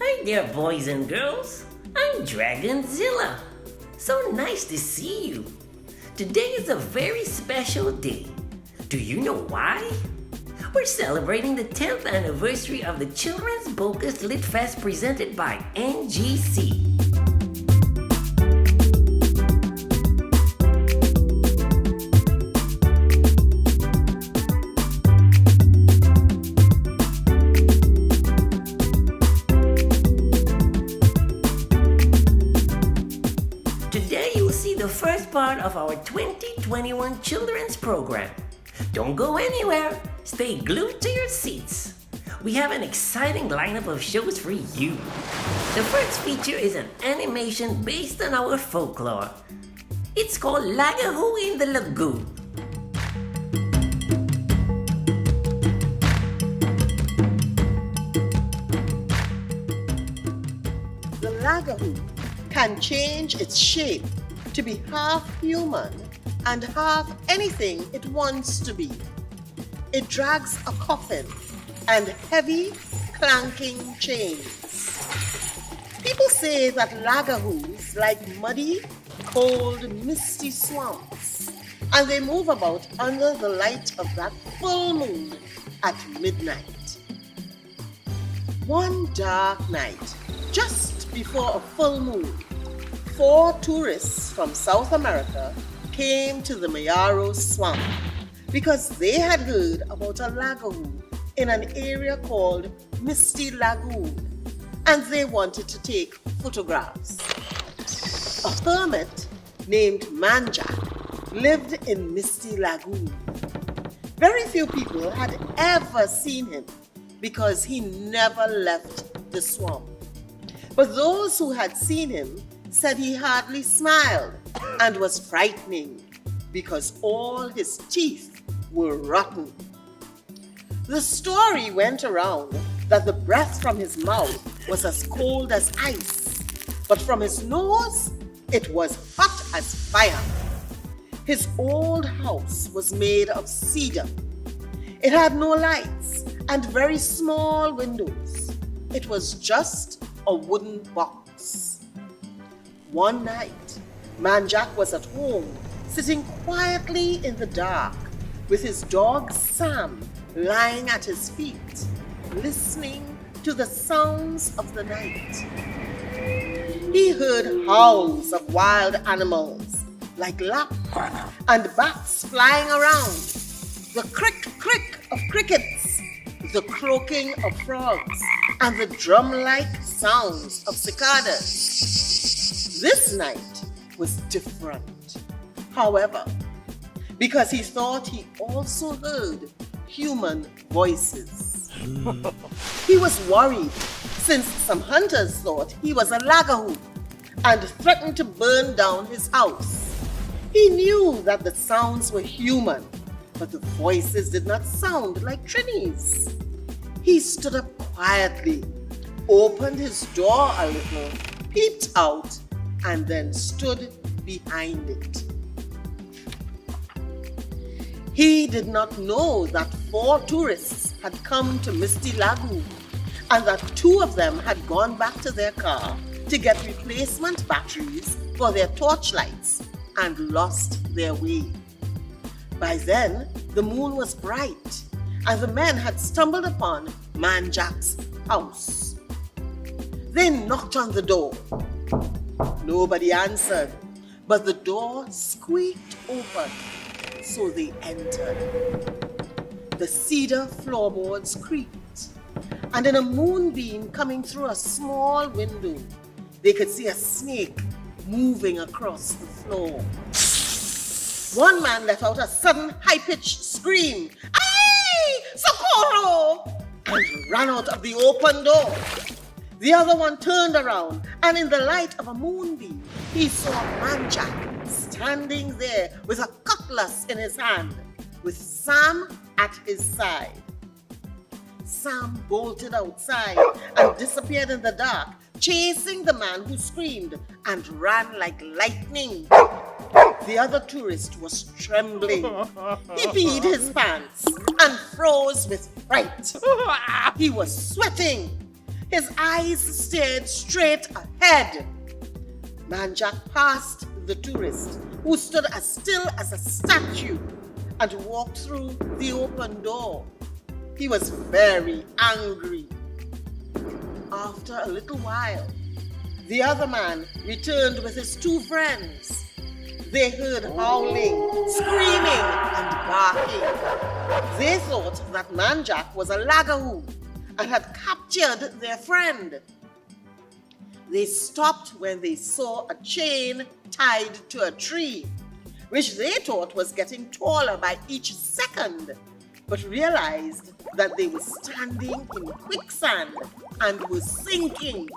Hi there, boys and girls. I'm Dragonzilla. So nice to see you. Today is a very special day. Do you know why? We're celebrating the 10th anniversary of the Children's Bocas Lit Fest presented by NGC. Today you'll see the first part of our 2021 children's program. Don't go anywhere. Stay glued to your seats. We have an exciting lineup of shows for you. The first feature is an animation based on our folklore. It's called Lagahoo in the Lagoon. The Lagahoo can change its shape to be half human and half anything it wants to be. It drags a coffin and heavy, clanking chains. People say that Lagahoos like muddy, cold, misty swamps, and they move about under the light of that full moon at midnight. One dark night, just before a full moon, 4 tourists from South America came to the Mayaro swamp because they had heard about a Lagahoo in an area called Misty Lagoon, and they wanted to take photographs. A hermit named Manjack lived in Misty Lagoon. Very few people had ever seen him because he never left the swamp. But those who had seen him said he hardly smiled and was frightening because all his teeth were rotten. The story went around that the breath from his mouth was as cold as ice, but from his nose it was hot as fire. His old house was made of cedar. It had no lights and very small windows. It was just a wooden box. One night, Manjack was at home, sitting quietly in the dark, with his dog Sam lying at his feet, listening to the sounds of the night. He heard howls of wild animals, like larks and bats flying around, the crick of crickets, the croaking of frogs, and the drum-like sounds of cicadas. This night was different, however, because he thought he also heard human voices. He was worried since some hunters thought he was a Lagahoo and threatened to burn down his house. He knew that the sounds were human, but the voices did not sound like Trini's. He stood up quietly, opened his door a little, peeped out, and then stood behind it. He did not know that 4 tourists had come to Misty Lagoon and that 2 of them had gone back to their car to get replacement batteries for their torchlights and lost their way. By then, the moon was bright and the men had stumbled upon Manjack's house. They knocked on the door. Nobody answered, but the door squeaked open, so they entered. The cedar floorboards creaked, and in a moonbeam coming through a small window, they could see a snake moving across the floor. One man let out a sudden high-pitched scream, "Ay! Socorro!" and ran out of the open door. The other one turned around, and in the light of a moonbeam, he saw Manjack standing there with a cutlass in his hand, with Sam at his side. Sam bolted outside and disappeared in the dark, chasing the man who screamed and ran like lightning. The other tourist was trembling. He peed his pants and froze with fright. He was sweating. His eyes stared straight ahead. Manjack passed the tourist, who stood as still as a statue, and walked through the open door. He was very angry. After a little while, the other man returned with his two friends. They heard howling, screaming, and barking. They thought that Manjack was a Lagahoo and had captured their friend. They stopped when they saw a chain tied to a tree, which they thought was getting taller by each second, but realized that they were standing in quicksand and were sinking.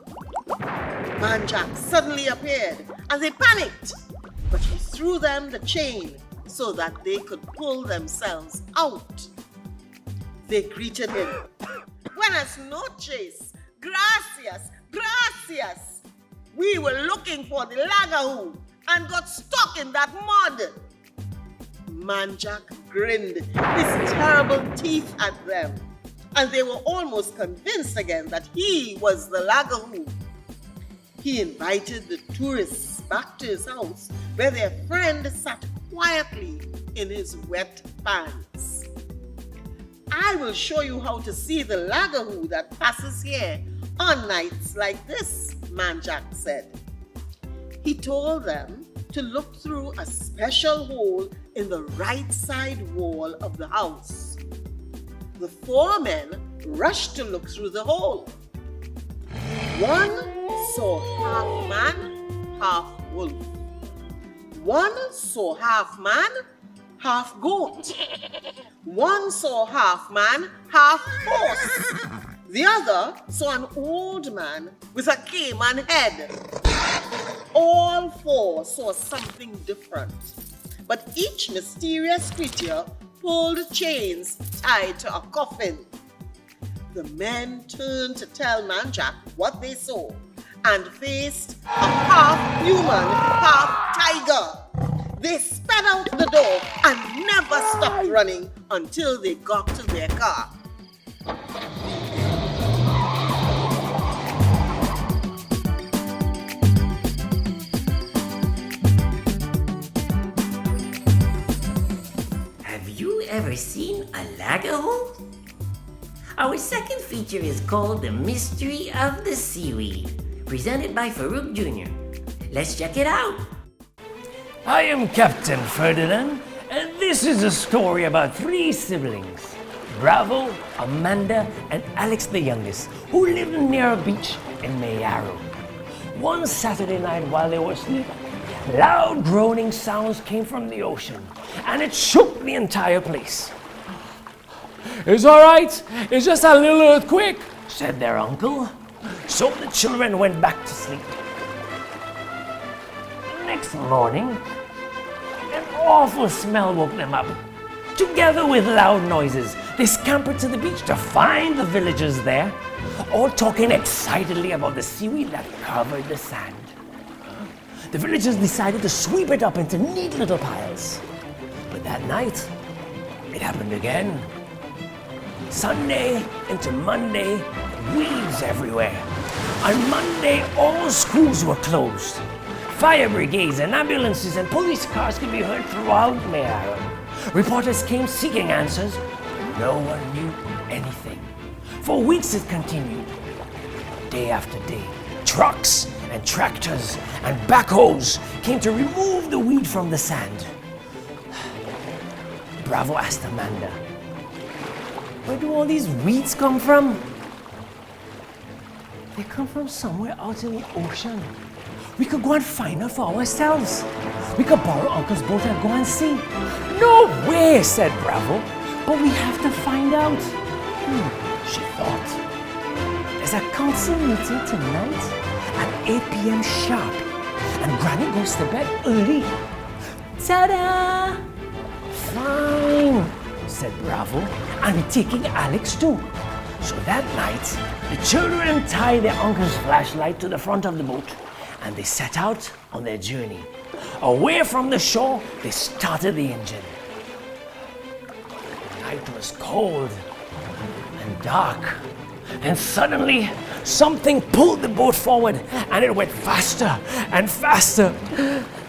Manjack suddenly appeared and they panicked, but he threw them the chain so that they could pull themselves out. They greeted him. Buenas noches, gracias, gracias. We were looking for the Lagahoo and got stuck in that mud. Manjack grinned his terrible teeth at them, and they were almost convinced again that he was the Lagahoo. He invited the tourists back to his house, where their friend sat quietly in his wet pants. I will show you how to see the Lagahoo that passes here on nights like this, Manjack said. He told them to look through a special hole in the right side wall of the house. The four men rushed to look through the hole. One saw half man, half wolf. One saw half man, half goat. One saw half man, half horse. The other saw an old man with a cayman head. All four saw something different, but each mysterious creature pulled chains tied to a coffin. The men turned to tell Manjack what they saw and faced a half human, half tiger. They sped out the door and never stopped running until they got to their car. Have you ever seen a Lagahoo? Our second feature is called The Mystery of the Seaweed, presented by Farouk Jr. Let's check it out. I am Captain Ferdinand, and this is a story about three siblings, Bravo, Amanda, and Alex the youngest, who lived near a beach in Mayaro. One Saturday night while they were asleep, loud groaning sounds came from the ocean, and it shook the entire place. "It's all right, it's just a little earthquake," said their uncle. So the children went back to sleep. Next morning, an awful smell woke them up. Together with loud noises, they scampered to the beach to find the villagers there, all talking excitedly about the seaweed that covered the sand. The villagers decided to sweep it up into neat little piles. But that night, it happened again. Sunday into Monday, weeds everywhere. On Monday, all schools were closed. Fire brigades and ambulances and police cars could be heard throughout Mayaro. Reporters came seeking answers, but no one knew anything. For weeks it continued. Day after day, trucks and tractors and backhoes came to remove the weed from the sand. Bravo asked Amanda, "Where do all these weeds come from?" "They come from somewhere out in the ocean. We could go and find out for ourselves. We could borrow Uncle's boat and go and see." "No way," said Bravo. "But we have to find out." She thought. "There's a council meeting tonight at 8 p.m. sharp, and Granny goes to bed early." "Ta-da!" "Fine," said Bravo. "I'm taking Alex too." So that night, the children tied their uncle's flashlight to the front of the boat, and they set out on their journey. Away from the shore, they started the engine. The night was cold and dark, And suddenly, something pulled the boat forward, and it went faster and faster.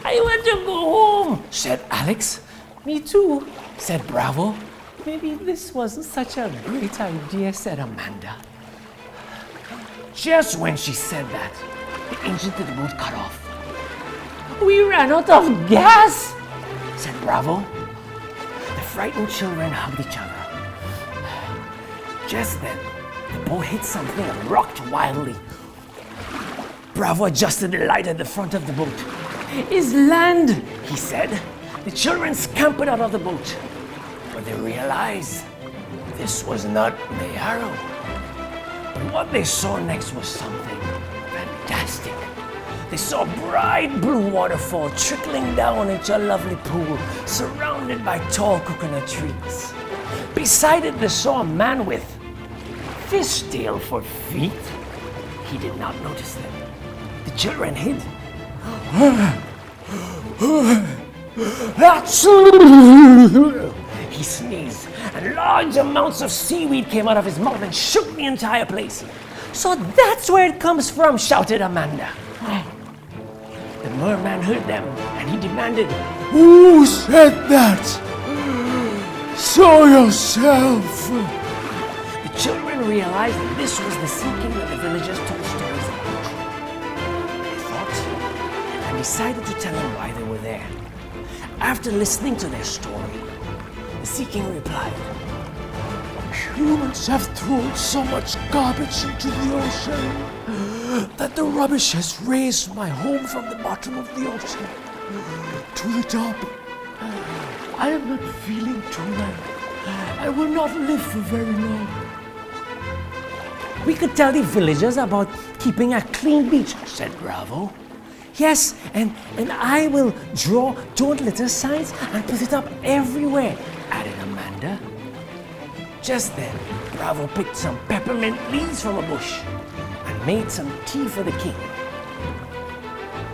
I want to go home, said Alex. Me too, said Bravo. Maybe this wasn't such a great idea, said Amanda. Just when she said that, the engine to the boat cut off. We ran out of gas, said Bravo. The frightened children hugged each other. Just then, the boat hit something and rocked wildly. Bravo adjusted the light at the front of the boat. It's land, he said. The children scampered out of the boat, but they realized this was not Mayaro. But what they saw next was something fantastic. They saw a bright blue waterfall trickling down into a lovely pool surrounded by tall coconut trees. Beside it, they saw a man with fishtail for feet. He did not notice them. The children hid. He sneezed, and large amounts of seaweed came out of his mouth and shook the entire place. So that's where it comes from, shouted Amanda. The merman heard them, and he demanded, Who said that? Show yourself! The children realized that this was the sea king that the villagers told stories about. They thought and decided to tell him why they were there. After listening to their story, the sea king replied, Humans have thrown so much garbage into the ocean that the rubbish has raised my home from the bottom of the ocean to the top. I am not feeling too well. I will not live for very long. We could tell the villagers about keeping a clean beach, said Bravo. Yes, and I will draw don't litter signs and put it up everywhere, added Amanda. Just then, Bravo picked some peppermint leaves from a bush and made some tea for the king.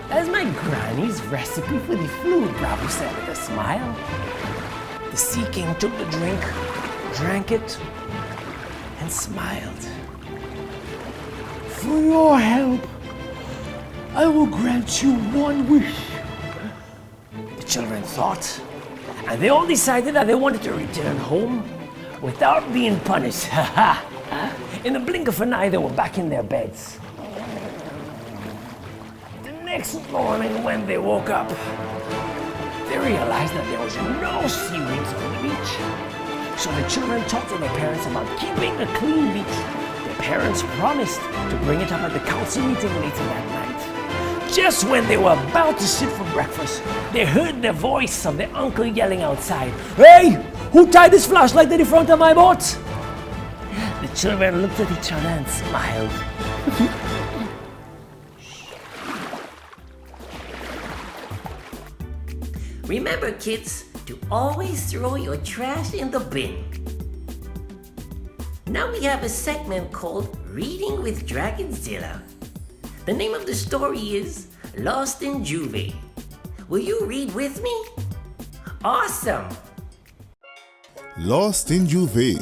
That's my granny's recipe for the flu, Bravo said with a smile. The sea king took the drink, drank it, and smiled. For your help, I will grant you one wish. The children thought, and they all decided that they wanted to return home without being punished. In the blink of an eye, they were back in their beds. The next morning, when they woke up, they realized that there was no seaweeds on the beach. So the children talked to their parents about keeping a clean beach. Their parents promised to bring it up at the council meeting later that night. Just when they were about to sit for breakfast, they heard the voice of their uncle yelling outside, Hey! Who tied this flashlight to the front of my boat? The children looked at each other and smiled. Remember, kids, to always throw your trash in the bin. Now we have a segment called Reading with Dragonzilla. The name of the story is Lost in Juve. Will you read with me? Awesome! Lost in Juve.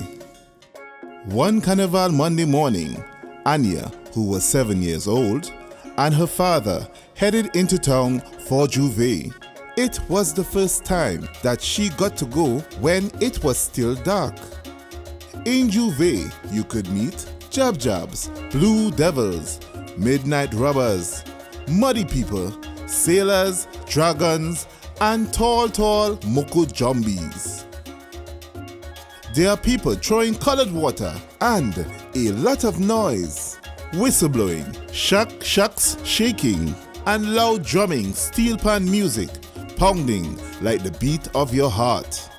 One Carnival Monday morning, Anya, who was 7 years old, and her father headed into town for Juve. It was the first time that she got to go when it was still dark. In Juve, you could meet Jab-Jabs, Blue Devils, Midnight Robbers, Muddy People, Sailors, Dragons, and tall Moko Jumbies. There are people throwing colored water and a lot of noise. Whistleblowing, shucks shaking, and loud drumming steel pan music pounding like the beat of your heart.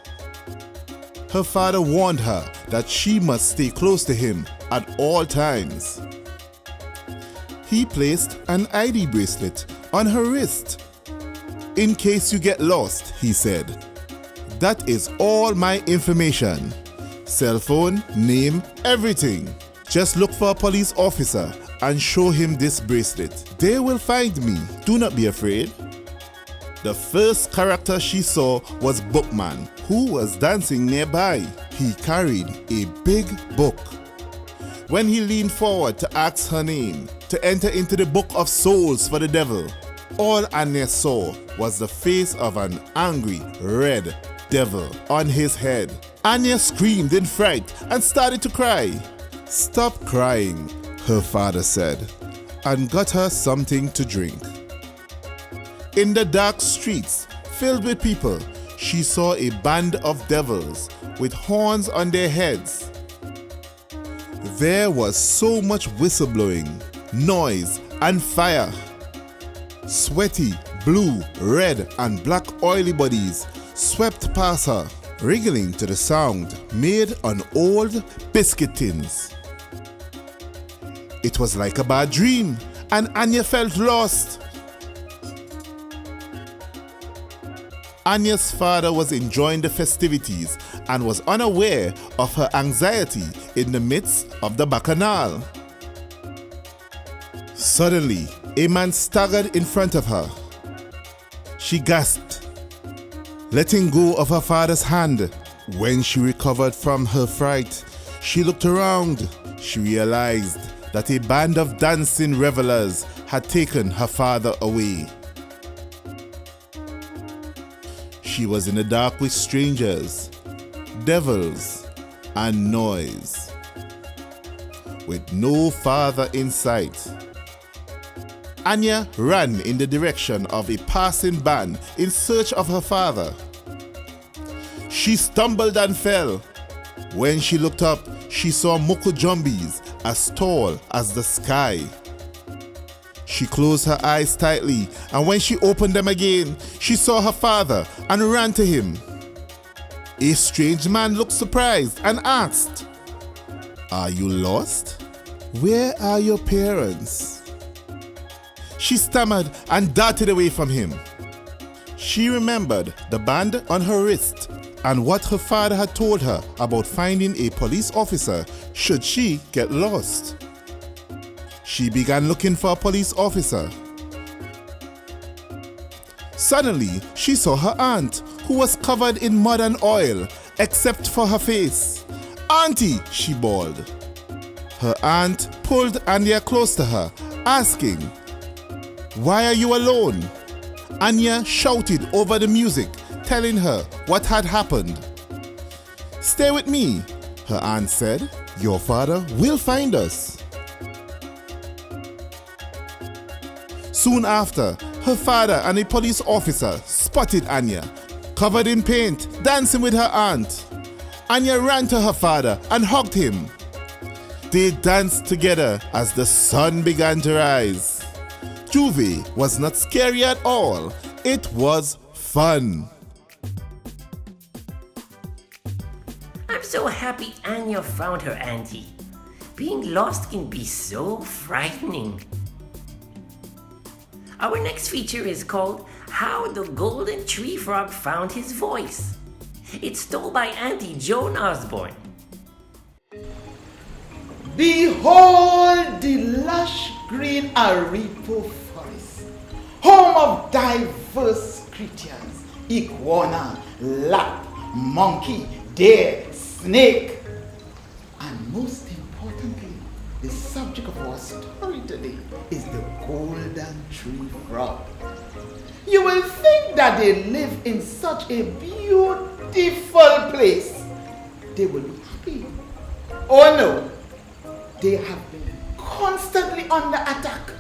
Her father warned her that she must stay close to him at all times. He placed an ID bracelet on her wrist. In case you get lost, he said. That is all my information. Cell phone, name, everything. Just look for a police officer and show him this bracelet. They will find me. Do not be afraid. The first character she saw was Bookman, who was dancing nearby. He carried a big book. when he leaned forward to ask her name to enter into the book of souls for the devil, all Anya saw was the face of an angry red devil on his head. Anya screamed in fright and started to cry. "Stop crying," her father said, and got her something to drink. In the dark streets filled with people, she saw a band of devils with horns on their heads. There was so much whistleblowing, noise, and fire. Sweaty, blue, red, and black oily bodies swept past her, wriggling to the sound made on old biscuit tins. It was like a bad dream, and Anya felt lost. Anya's father was enjoying the festivities and was unaware of her anxiety in the midst of the bacchanal. Suddenly, a man staggered in front of her. She gasped, letting go of her father's hand. When she recovered from her fright, she looked around. She realized that a band of dancing revelers had taken her father away. She was in the dark with strangers, devils, and noise, with no father in sight. Anya ran in the direction of a passing band in search of her father. She stumbled and fell. When she looked up, she saw Mokojumbies as tall as the sky. She closed her eyes tightly, and when she opened them again, she saw her father and ran to him. A strange man looked surprised and asked, "Are you lost? Where are your parents?" She stammered and darted away from him. She remembered the band on her wrist and what her father had told her about finding a police officer should she get lost. She began looking for a police officer. Suddenly, she saw her aunt, who was covered in mud and oil, except for her face. "Auntie," she bawled. Her aunt pulled Anya close to her, asking, "Why are you alone?" Anya shouted over the music, telling her what had happened. "Stay with me," her aunt said. "Your father will find us." Soon after, her father and a police officer spotted Anya, covered in paint, dancing with her aunt. Anya ran to her father and hugged him. They danced together as the sun began to rise. Juve was not scary at all. It was fun. I'm so happy Anya found her auntie. Being lost can be so frightening. Our next feature is called How the Golden Tree Frog Found His Voice. It's told by Auntie Joan Osborne. Behold the lush green Aripo forest, home of diverse creatures, iguana, lap, monkey, deer, snake, and most importantly, the subject of our story today is the golden tree frog. You will think that they live in such a beautiful place. They will be happy. Oh no, they have been constantly under attack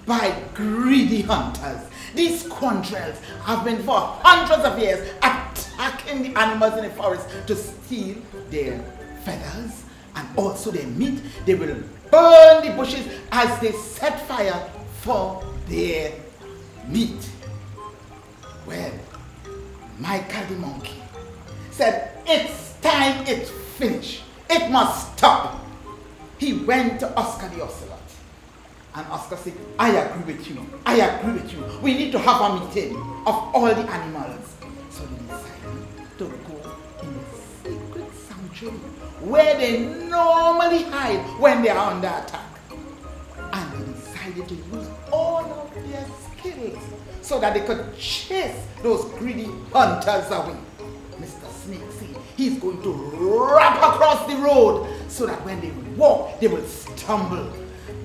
by greedy hunters. These scoundrels have been for hundreds of years attacking the animals in the forest to steal their feathers and also their meat. They will burn the bushes as they set fire for their meat. Well, Michael the monkey said, "It's time, it's finished. It must stop." He went to Oscar the ocelot, and Oscar said, I agree with you. We need to have a meeting of all the animals. So they decided to go in a secret sanctuary where they normally hide when they are under attack. And they decided to use all of their skills so that they could chase those greedy hunters away. Mr. Snake said he's going to wrap across the road so that when they walk, they will stumble.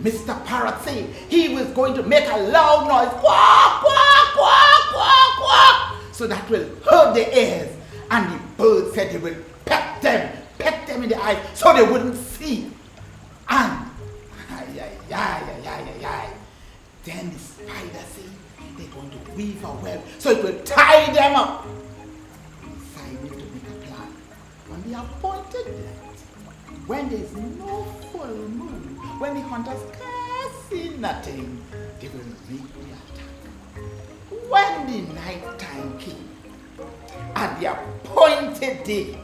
Mr. Parrot said he was going to make a loud noise, quack, quack, quack, quack, quack, so that will hurt their ears. And the bird said he will peck them in the eyes so they wouldn't see. And then the spider said they're going to weave a web so it will tie them up. They decided to make a plan. On the appointed night, when there's no full moon, when the hunters can't see nothing, they will make the attack. When the night time came, at the appointed day,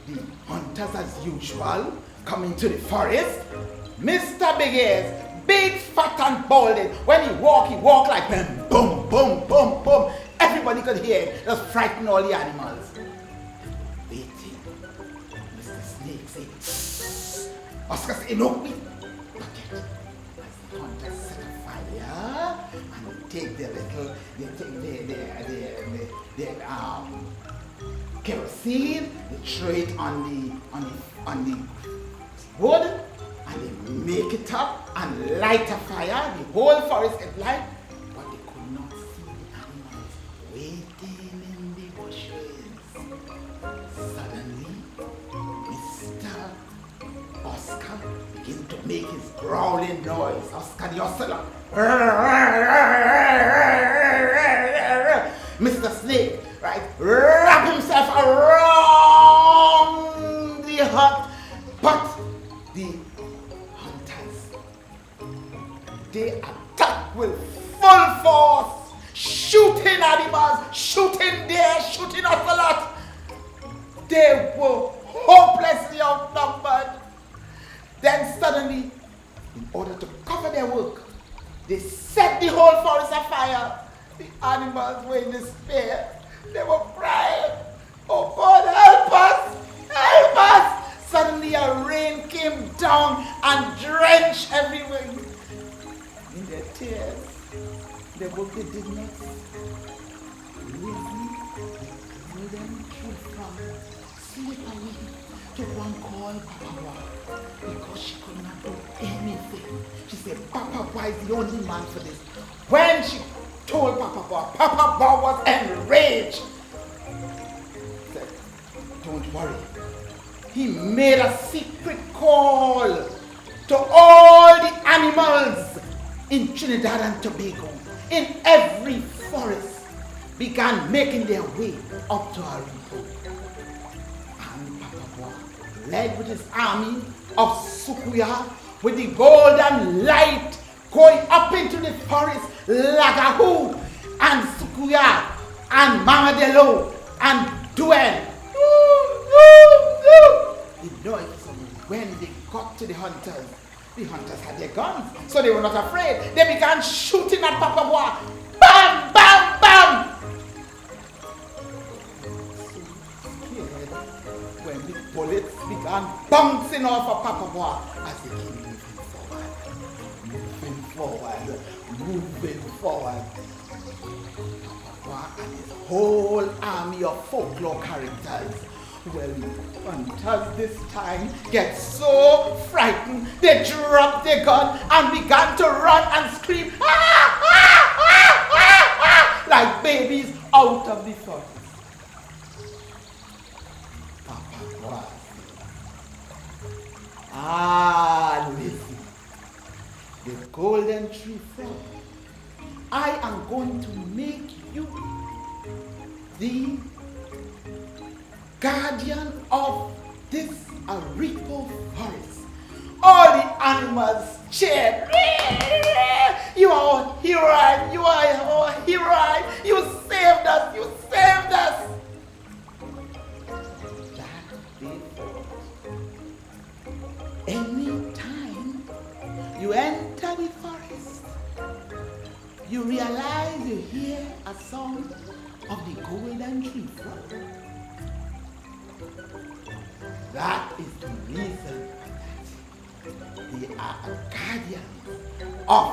the hunters as usual come into the forest. Mr. Big Ears, big, fat and balded. When he walk like boom, boom, boom, boom, boom. Everybody could hear it. Just frighten all the animals. Waiting. Mr. Snake say, shh. Oscar say, no, wait. Not yet. As the hunters set a fire and take their little, kerosene, they throw it on the wood, and they make it up and light a fire. The whole forest is light, but they could not see the animals waiting in the bushes. Suddenly, Mr. Oscar began to make his growling noise. Oscar the Ocelot. Mr. Snake, right, wrap himself around the hut, but the hunters, they attack with full force, shooting animals, shooting deer, shooting ocelot. They were hopelessly outnumbered. Then suddenly, in order to cover their work, they set the whole forest afire. The animals were in despair. They were crying, oh God, help us, help us. Suddenly a rain came down and drenched everywhere. In their tears, the work they did not Lizzie, the golden tree frog, slip away to one called Papa, because she could not do anything. She said, Papa is the only man for this. When she told Papa was enraged. He said, don't worry. He made a secret call to all the animals in Trinidad and Tobago, in every forest, began making their way up to Aripo. And Papa led with his army of Sukuya with the golden light going up into the forest, Lagahoo and Sukuya and Mamadelo and Duen. The noise when they got to the hunters had their guns, so they were not afraid. They began shooting at Papa Bois. Bam, bam, bam! So scared when the bullets began bouncing off of Papa Bois as they came moving forward. Papa and his whole army of folklore characters. Well, hunters this time get so frightened, they dropped their gun and began to run and scream, ah, ah, ah, ah, ah, like babies out of the forest. Papa was, listen, the golden tree frog, I am going to make you the guardian of this Aripo forest. All the animals cheered. You are our hero, you are our hero, you saved us, you saved us. That day forth, any time you enter the forest, you realize you hear a song of the golden tree frog. That is the reason that they are a guardian of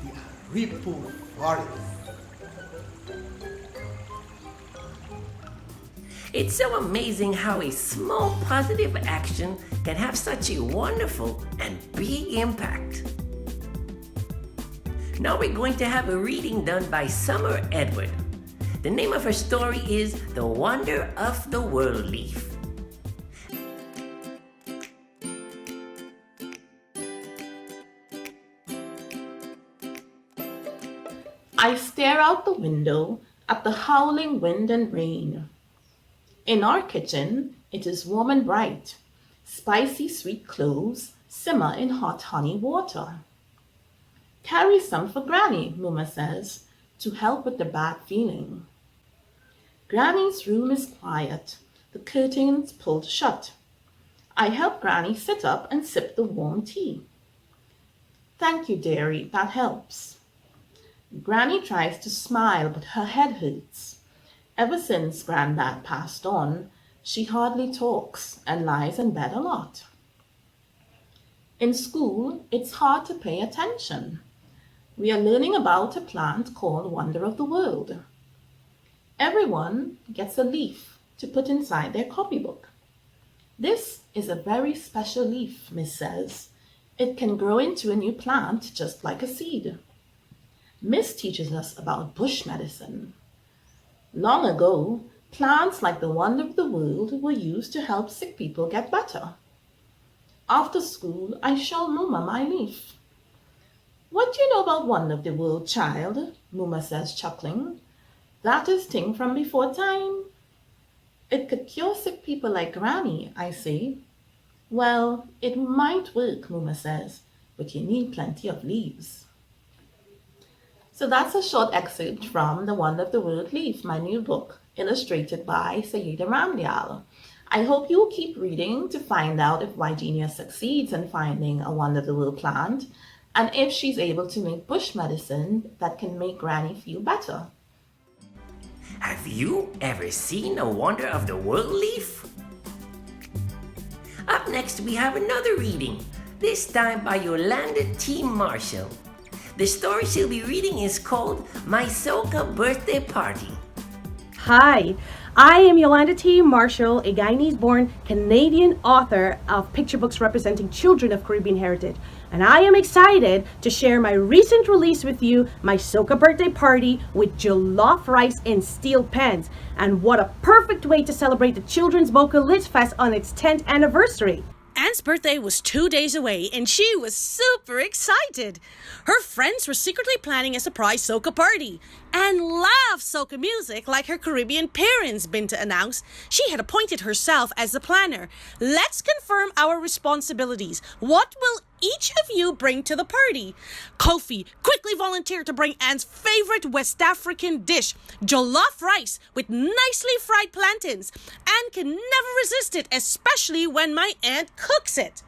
the Aripo forest. It's so amazing how a small positive action can have such a wonderful and big impact. Now we're going to have a reading done by Summer Edward. The name of her story is The Wonder of the World Leaf. I stare out the window at the howling wind and rain. In our kitchen, it is warm and bright. Spicy sweet cloves simmer in hot honey water. Carry some for Granny, Muma says, to help with the bad feeling. Granny's room is quiet, the curtains pulled shut. I help Granny sit up and sip the warm tea. Thank you, dearie, that helps. Granny tries to smile, but her head hurts. Ever since Grandad passed on, she hardly talks and lies in bed a lot. In school, it's hard to pay attention. We are learning about a plant called Wonder of the World. Everyone gets a leaf to put inside their copybook. This is a very special leaf, Miss says. It can grow into a new plant just like a seed. Miss teaches us about bush medicine. Long ago, plants like the Wonder of the World were used to help sick people get better. After school, I show Muma my leaf. What do you know about Wonder of the World, child? Muma says, chuckling. That is thing from before time. It could cure sick people like Granny, I say. Well, it might work, Muma says, but you need plenty of leaves. So that's a short excerpt from The Wonder of the World Leaf, my new book, illustrated by Sayeeda Ramdial. I hope you will keep reading to find out if Wygenia succeeds in finding a Wonder of the World plant, and if she's able to make bush medicine that can make Granny feel better. Have you ever seen a Wonder of the World leaf? Up next, we have another reading, this time by Yolanda T. Marshall. The story she'll be reading is called My Soca Birthday Party. Hi, I am Yolanda T. Marshall, a Guyanese-born Canadian author of picture books representing children of Caribbean heritage. And I am excited to share my recent release with you, My Soca Birthday Party with jollof rice in steel pans. And what a perfect way to celebrate the Children's Bocas Lit Fest on its 10th anniversary. Anne's birthday was 2 days away, and she was super excited. Her friends were secretly planning a surprise soca party. Anne loved soca music like her Caribbean parents, Binta announced. She had appointed herself as the planner. Let's confirm our responsibilities. What will each of you bring to the party? Kofi quickly volunteered to bring Anne's favorite West African dish, jollof rice with nicely fried plantains. Anne can never resist it, especially when my aunt cooks it.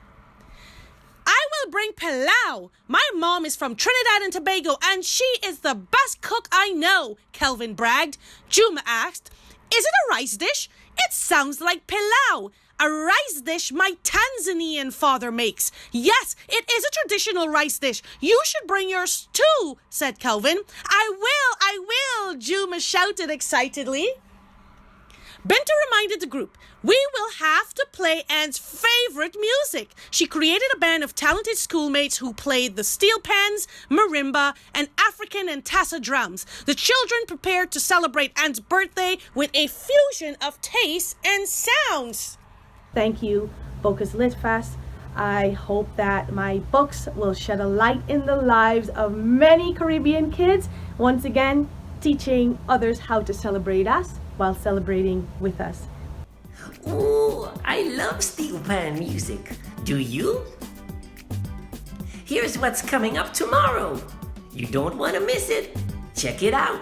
I will bring pilau. My mom is from Trinidad and Tobago, and she is the best cook I know, Kelvin bragged. Juma asked, is it a rice dish? It sounds like pilau. A rice dish my Tanzanian father makes. Yes, it is a traditional rice dish. You should bring yours too, said Kelvin. I will, Juma shouted excitedly. Binta reminded the group, we will have to play Anne's favorite music. She created a band of talented schoolmates who played the steel pans, marimba, and African and Tassa drums. The children prepared to celebrate Anne's birthday with a fusion of tastes and sounds. Thank you, Bocas Lit Fest. I hope that my books will shed a light in the lives of many Caribbean kids, once again teaching others how to celebrate us while celebrating with us. Ooh, I love steel pan music. Do you? Here's what's coming up tomorrow. You don't want to miss it. Check it out.